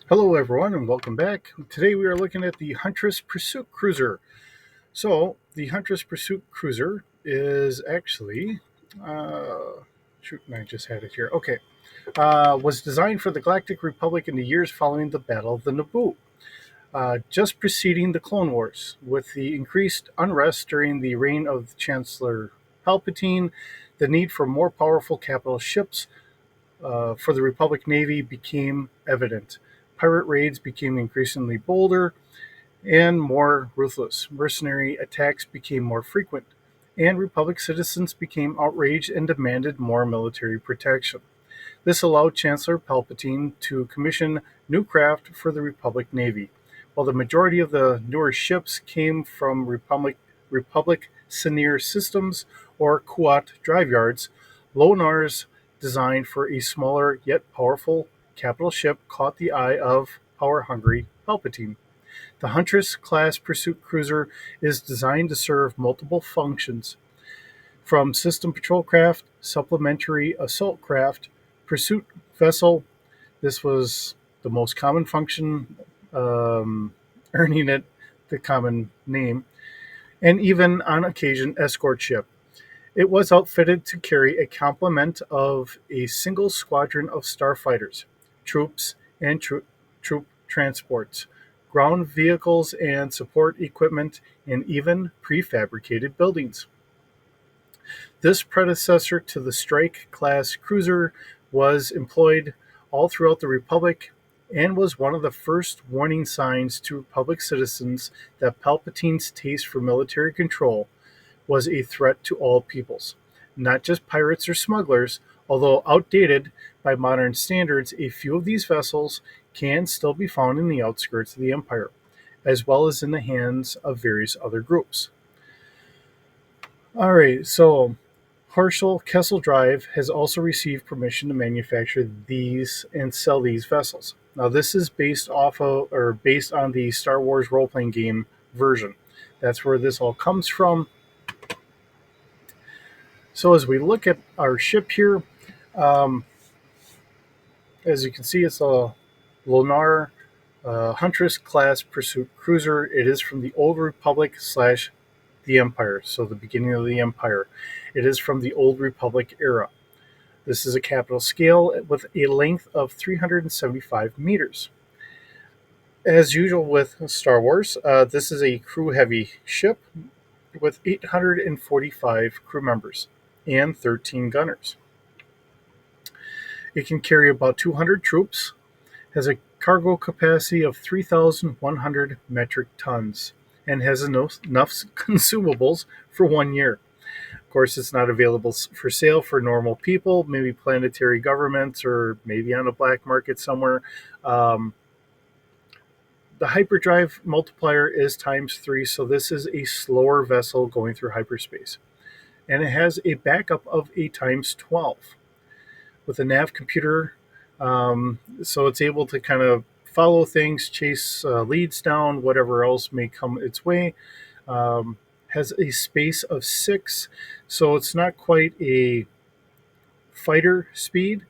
Hello, everyone, and welcome back. Today we are looking at the Huntress Pursuit Cruiser. So, the Huntress Pursuit Cruiser is actually, shoot, I just had it here. Okay, was designed for the Galactic Republic in the years following the Battle of the Naboo, just preceding the Clone Wars. With the increased unrest during the reign of Chancellor Palpatine, the need for more powerful capital ships for the Republic Navy became evident. Pirate raids became increasingly bolder and more ruthless. Mercenary attacks became more frequent, and Republic citizens became outraged and demanded more military protection. This allowed Chancellor Palpatine to commission new craft for the Republic Navy. While the majority of the newer ships came from Republic Senior systems or Kuat drive yards, Lonar's design for a smaller yet powerful capital ship caught the eye of power-hungry Palpatine. The Huntress-class pursuit cruiser is designed to serve multiple functions, from system patrol craft, supplementary assault craft, pursuit vessel. This was the most common function, earning it the common name, and even on occasion escort ship. It was outfitted to carry a complement of a single squadron of starfighters, troops, and troop transports, ground vehicles and support equipment, and even prefabricated buildings. This predecessor to the Strike-class cruiser was employed all throughout the Republic and was one of the first warning signs to Republic citizens that Palpatine's taste for military control was a threat to all peoples, not just pirates or smugglers. Although outdated by modern standards, a few of these vessels can still be found in the outskirts of the Empire, as well as in the hands of various other groups. All right, so Herschel Kessel Drive has also received permission to manufacture these and sell these vessels. Now, this is based on the Star Wars role playing game version. That's where this all comes from. So, as we look at our ship here, um, as you can see, it's a Lunar Huntress class pursuit cruiser. It is from the Old Republic slash the Empire, so the beginning of the Empire. It is from the Old Republic era. This is a capital scale with a length of 375 meters. As usual with Star Wars, this is a crew heavy ship with 845 crew members and 13 gunners. It can carry about 200 troops, has a cargo capacity of 3,100 metric tons, and has enough consumables for 1 year. Of course, it's not available for sale for normal people, maybe planetary governments, or maybe on a black market somewhere. Um, the hyperdrive multiplier is times 3, so this is a slower vessel going through hyperspace. And it has a backup of a times 12 with a nav computer, so it's able to kind of follow things, chase leads down, whatever else may come its way. Has a space of 6, so it's not quite a fighter speed,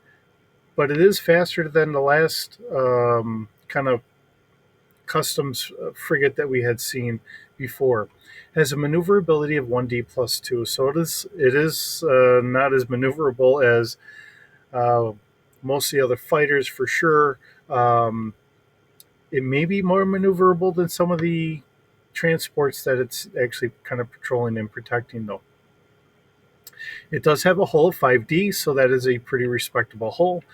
but it is faster than the last kind of customs frigate that we had seen before. Has a maneuverability of 1D plus 2, so it is not as maneuverable as uh, most of the other fighters for sure. Um, it may be more maneuverable than some of the transports that it's actually kind of patrolling and protecting, though. It does have a hull of 5D, so that is a pretty respectable hull.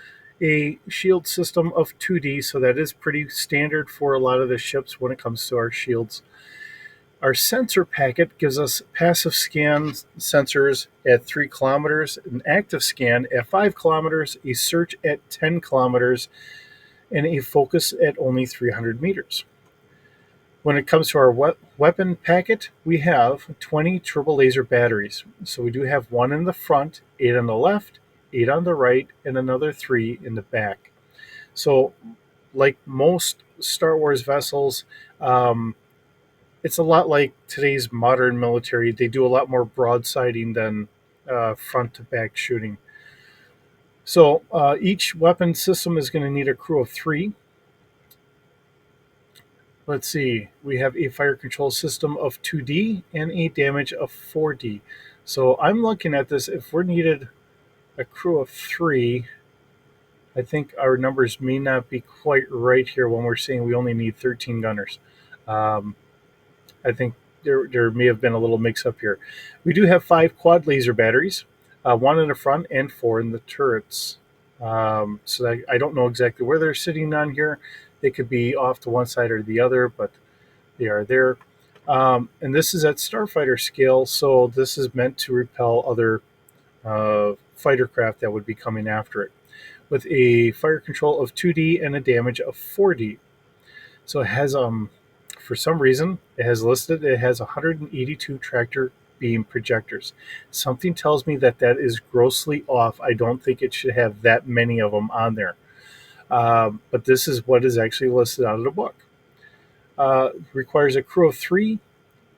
A shield system of 2D, so that is pretty standard for a lot of the ships when it comes to our shields. Our sensor packet gives us passive scan sensors at 3 kilometers, an active scan at 5 kilometers, a search at 10 kilometers, and a focus at only 300 meters. When it comes to our weapon packet, we have 20 turbo laser batteries. So we do have one in the front, 8 on the left, 8 on the right, and another 3 in the back. So, like most Star Wars vessels, it's a lot like today's modern military. They do a lot more broadsiding than front to back shooting. So each weapon system is going to need a crew of 3. Let's see. We have a fire control system of 2D and a damage of 4D. So I'm looking at this. If we're needed a crew of 3, I think our numbers may not be quite right here when we're saying we only need 13 gunners. Um, I think there may have been a little mix up here. We do have 5 quad laser batteries, 1 in the front and 4 in the turrets. So I don't know exactly where they're sitting on here. They could be off to one side or the other, but they are there. And this is at starfighter scale, so this is meant to repel other fighter craft that would be coming after it, with a fire control of 2D and a damage of 4D. So it has for some reason it has listed it has 182 tractor beam projectors. Something tells me that that is grossly off. I don't think it should have that many of them on there. But this is what is actually listed out of the book. Requires a crew of 3,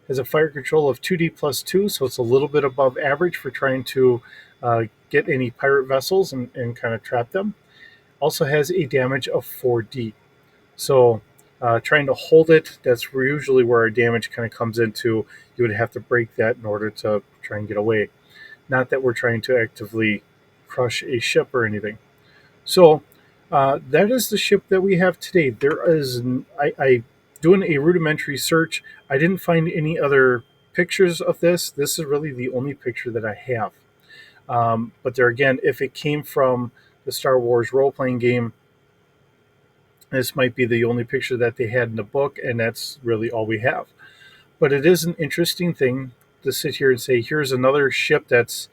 has a fire control of 2D plus 2, so it's a little bit above average for trying to get any pirate vessels and kind of trap them. Also has a damage of 4D. So trying to hold it, that's usually where our damage kind of comes into. You would have to break that in order to try and get away. Not that we're trying to actively crush a ship or anything. So that is the ship that we have today. There is, I doing a rudimentary search, I didn't find any other pictures of this. This is really the only picture that I have. But there again, if it came from the Star Wars role-playing game, this might be the only picture that they had in the book, and that's really all we have. But it is an interesting thing to sit here and say, here's another ship that's,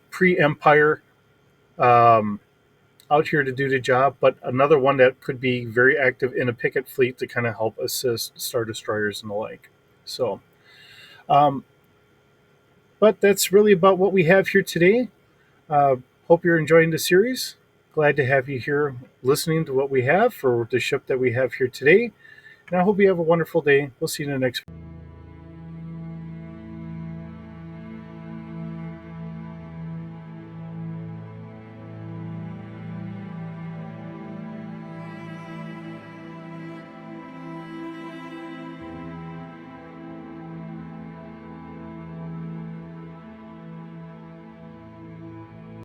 pre-Empire, out here to do the job, but another one that could be very active in a picket fleet to kind of help assist Star Destroyers and the like. So, um, but that's really about what we have here today. Hope you're enjoying the series. Glad to have you here listening to what we have for the ship that we have here today. And I hope you have a wonderful day. We'll see you in the next